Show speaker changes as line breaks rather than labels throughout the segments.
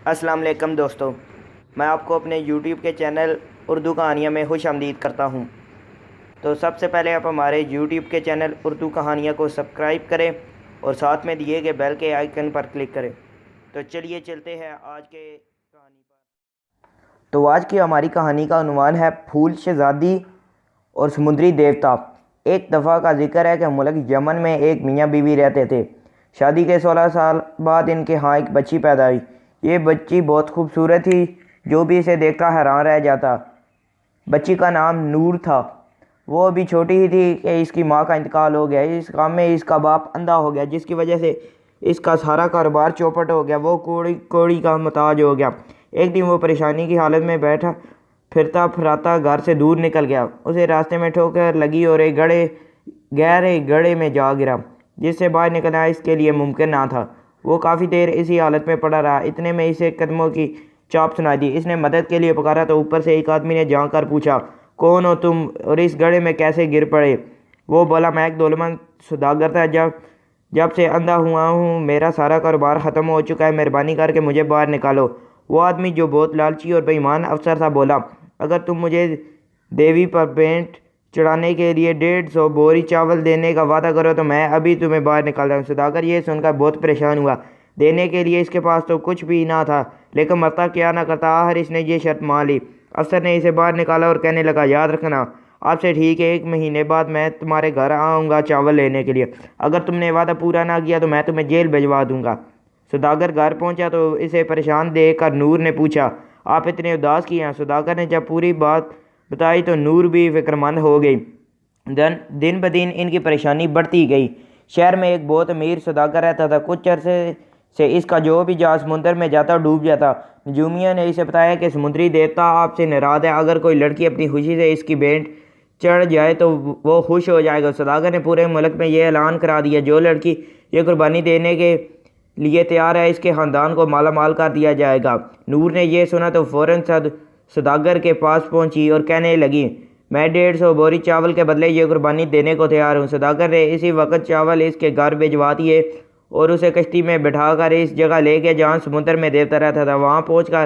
السلام علیکم دوستو، میں آپ کو اپنے یوٹیوب کے چینل اردو کہانیاں میں خوش آمدید کرتا ہوں۔ تو سب سے پہلے آپ ہمارے یوٹیوب کے چینل اردو کہانیاں کو سبسکرائب کریں اور ساتھ میں دیے گئے بیل کے آئیکن پر کلک کریں۔ تو چلیے چلتے ہیں آج کے کہانی پر۔ تو آج کی ہماری کہانی کا عنوان ہے پھول شہزادی اور سمندری دیوتا۔ ایک دفعہ کا ذکر ہے کہ ملک یمن میں ایک میاں بیوی رہتے تھے۔ شادی کے 16 سال بعد ان کے ہاں ایک بچی پیدا ہوئی۔ یہ بچی بہت خوبصورت تھی، جو بھی اسے دیکھتا حیران رہ جاتا۔ بچی کا نام نور تھا۔ وہ ابھی چھوٹی ہی تھی کہ اس کی ماں کا انتقال ہو گیا۔ اس کام میں اس کا باپ اندھا ہو گیا، جس کی وجہ سے اس کا سارا کاروبار چوپٹ ہو گیا۔ وہ کوڑی کا محتاج ہو گیا۔ ایک دن وہ پریشانی کی حالت میں بیٹھا پھرتا پھراتا گھر سے دور نکل گیا۔ اسے راستے میں ٹھوکر لگی اور ایک گہرے گڑھے میں جا گرا، جس سے باہر نکلنا اس کے لیے ممکن نہ تھا۔ وہ کافی دیر اسی حالت میں پڑا رہا۔ اتنے میں اسے قدموں کی چاپ سنائی دی۔ اس نے مدد کے لیے پکارا تو اوپر سے ایک آدمی نے جھانک کر پوچھا، کون ہو تم اور اس گڑھے میں کیسے گر پڑے؟ وہ بولا، میں ایک دولتمند سوداگر تھا، جب سے اندھا ہوا ہوں میرا سارا کاروبار ختم ہو چکا ہے، مہربانی کر کے مجھے باہر نکالو۔ وہ آدمی جو بہت لالچی اور بے ایمان افسر تھا بولا، اگر تم مجھے دیوی پر بھیٹ چڑھانے کے لیے 150 بوری چاول دینے کا وعدہ کرو تو میں ابھی تمہیں باہر نکالتا ہوں۔ سوداگر یہ سن کر بہت پریشان ہوا۔ دینے کے لیے اس کے پاس تو کچھ بھی نہ تھا، لیکن مرتا کیا نہ کرتا، آخر اس نے یہ شرط مان لی۔ افسر نے اسے باہر نکالا اور کہنے لگا، یاد رکھنا، آپ سے ٹھیک ہے 1 مہینے بعد میں تمہارے گھر آؤں گا چاول لینے کے لیے۔ اگر تم نے وعدہ پورا نہ کیا تو میں تمہیں جیل بھجوا دوں گا۔ سوداگر گھر پہنچا تو اسے پریشان دیکھ کر نور نے پوچھا، آپ اتنے اداس کیے ہیں؟ سوداگر نے جب پوری بات بتائی تو نور بھی فکرمند ہو گئی۔ دن بدن ان کی پریشانی بڑھتی گئی۔ شہر میں ایک بہت امیر سوداگر رہتا تھا۔ کچھ عرصے سے اس کا جو بھی جہاز سمندر میں جاتا ڈوب جاتا۔ نجومیوں نے اسے بتایا کہ سمندری دیوتا آپ سے ناراض ہے، اگر کوئی لڑکی اپنی خوشی سے اس کی بھیٹ چڑھ جائے تو وہ خوش ہو جائے گا۔ سوداگر نے پورے ملک میں یہ اعلان کرا دیا، جو لڑکی یہ قربانی دینے کے لیے تیار ہے اس کے خاندان کو مالا مال کر دیا جائے گا۔ نور نے یہ سنا تو فوراً سوداگر کے پاس پہنچی اور کہنے لگی، میں 150 بوری چاول کے بدلے یہ قربانی دینے کو تیار ہوں۔ سوداگر نے اسی وقت چاول اس کے گھر بھجوا دیے اور اسے کشتی میں بٹھا کر اس جگہ لے گیا جہاں سمندر میں دیوتا رہتا تھا۔ وہاں پہنچ کر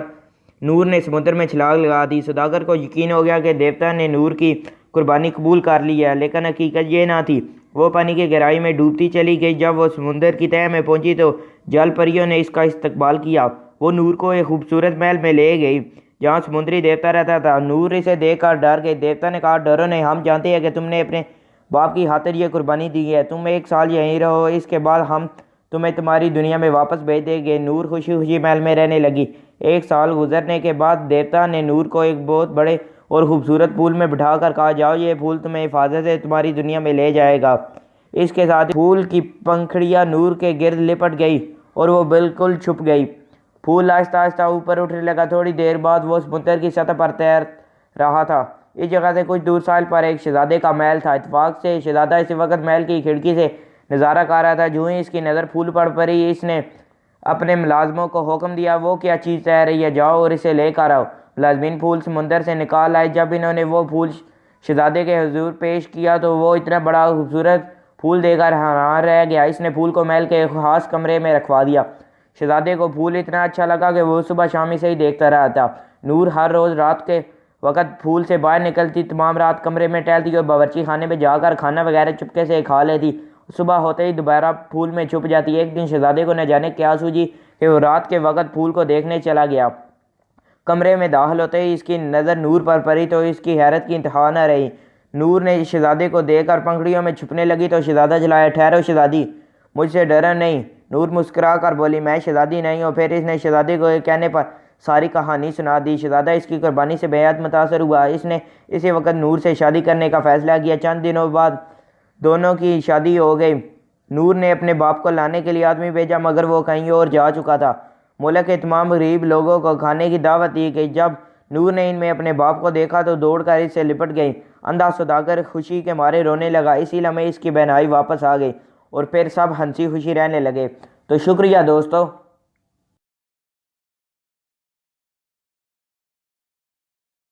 نور نے سمندر میں چھلانگ لگا دی۔ سوداگر کو یقین ہو گیا کہ دیوتا نے نور کی قربانی قبول کر لی ہے، لیکن حقیقت یہ نہ تھی۔ وہ پانی کی گہرائی میں ڈوبتی چلی گئی۔ جب وہ سمندر کی تہہ میں پہنچی تو جل پریوں نے اس کا استقبال کیا۔ وہ نور کو ایک خوبصورت محل میں لے گئی جہاں سمندری دیوتا رہتا تھا۔ نور اسے دیکھ کر ڈر گئی۔ دیوتا نے کہا، ڈرو نہیں، ہم جانتے ہیں کہ تم نے اپنے باپ کی خاطر یہ قربانی دی ہے۔ تم 1 سال یہیں رہو، اس کے بعد ہم تمہیں تمہاری دنیا میں واپس بھیج دیں گے۔ نور خوشی خوشی محل میں رہنے لگی۔ 1 سال گزرنے کے بعد دیوتا نے نور کو ایک بہت بڑے اور خوبصورت پھول میں بٹھا کر کہا، جاؤ، یہ پھول تمہیں حفاظت سے تمہاری دنیا میں لے جائے گا۔ اس کے ساتھ پھول کی پنکھڑیاں نور کے گرد لپٹ گئی اور وہ بالکل چھپ گئی۔ پھول آہستہ آہستہ اوپر اٹھنے لگا۔ تھوڑی دیر بعد وہ سمندر کی سطح پر تیر رہا تھا۔ اس جگہ سے کچھ دور ساحل پر ایک شہزادے کا محل تھا۔ اتفاق سے شہزادہ اس وقت محل کی کھڑکی سے نظارہ کر رہا تھا۔ جو ہی اس کی نظر پھول پر پڑی، اس نے اپنے ملازموں کو حکم دیا، وہ کیا چیز تیر رہی ہے، جاؤ اور اسے لے کر آؤ۔ ملازمین پھول سمندر سے نکال آئے۔ جب انہوں نے وہ پھول شہزادے کے حضور پیش کیا تو وہ اتنا بڑا خوبصورت پھول دے کر حیران رہ گیا۔ اس نے پھول کو محل کے ایک خاص کمرے میں رکھوا دیا۔ شہزادے کو پھول اتنا اچھا لگا کہ وہ صبح شام اسے ہی دیکھتا رہتا۔ نور ہر روز رات کے وقت پھول سے باہر نکلتی، تمام رات کمرے میں ٹہلتی اور باورچی خانے میں جا کر کھانا وغیرہ چپکے سے کھا لیتی۔ صبح ہوتے ہی دوبارہ پھول میں چھپ جاتی۔ ایک دن شہزادے کو نہ جانے کیا سوجی کہ وہ رات کے وقت پھول کو دیکھنے چلا گیا۔ کمرے میں داخل ہوتے ہی اس کی نظر نور پر پڑی تو اس کی حیرت کی انتہا نہ رہی۔ نور نے شہزادے کو دیکھ کر پنکھڑیوں میں چھپنے لگی تو شہزادہ چلایا، ٹھہرو شہزادی، مجھ سے ڈرو نہیں۔ نور مسکرا کر بولی، میں شہزادی نہیں ہوں۔ پھر اس نے شہزادے کو کہنے پر ساری کہانی سنا دی۔ شہزادہ اس کی قربانی سے بے حد متاثر ہوا۔ اس نے اسی وقت نور سے شادی کرنے کا فیصلہ کیا۔ چند دنوں بعد دونوں کی شادی ہو گئی۔ نور نے اپنے باپ کو لانے کے لیے آدمی بھیجا، مگر وہ کہیں اور جا چکا تھا۔ ملک کے تمام غریب لوگوں کو کھانے کی دعوت دی گئی۔ جب نور نے ان میں اپنے باپ کو دیکھا تو دوڑ کر اس سے لپٹ گئی۔ اندھا سوداگر خوشی کے مارے رونے لگا۔ اسی لمحے اس کی بہنائی واپس آ گئی اور پھر سب ہنسی خوشی رہنے لگے۔ تو شکریہ دوستو۔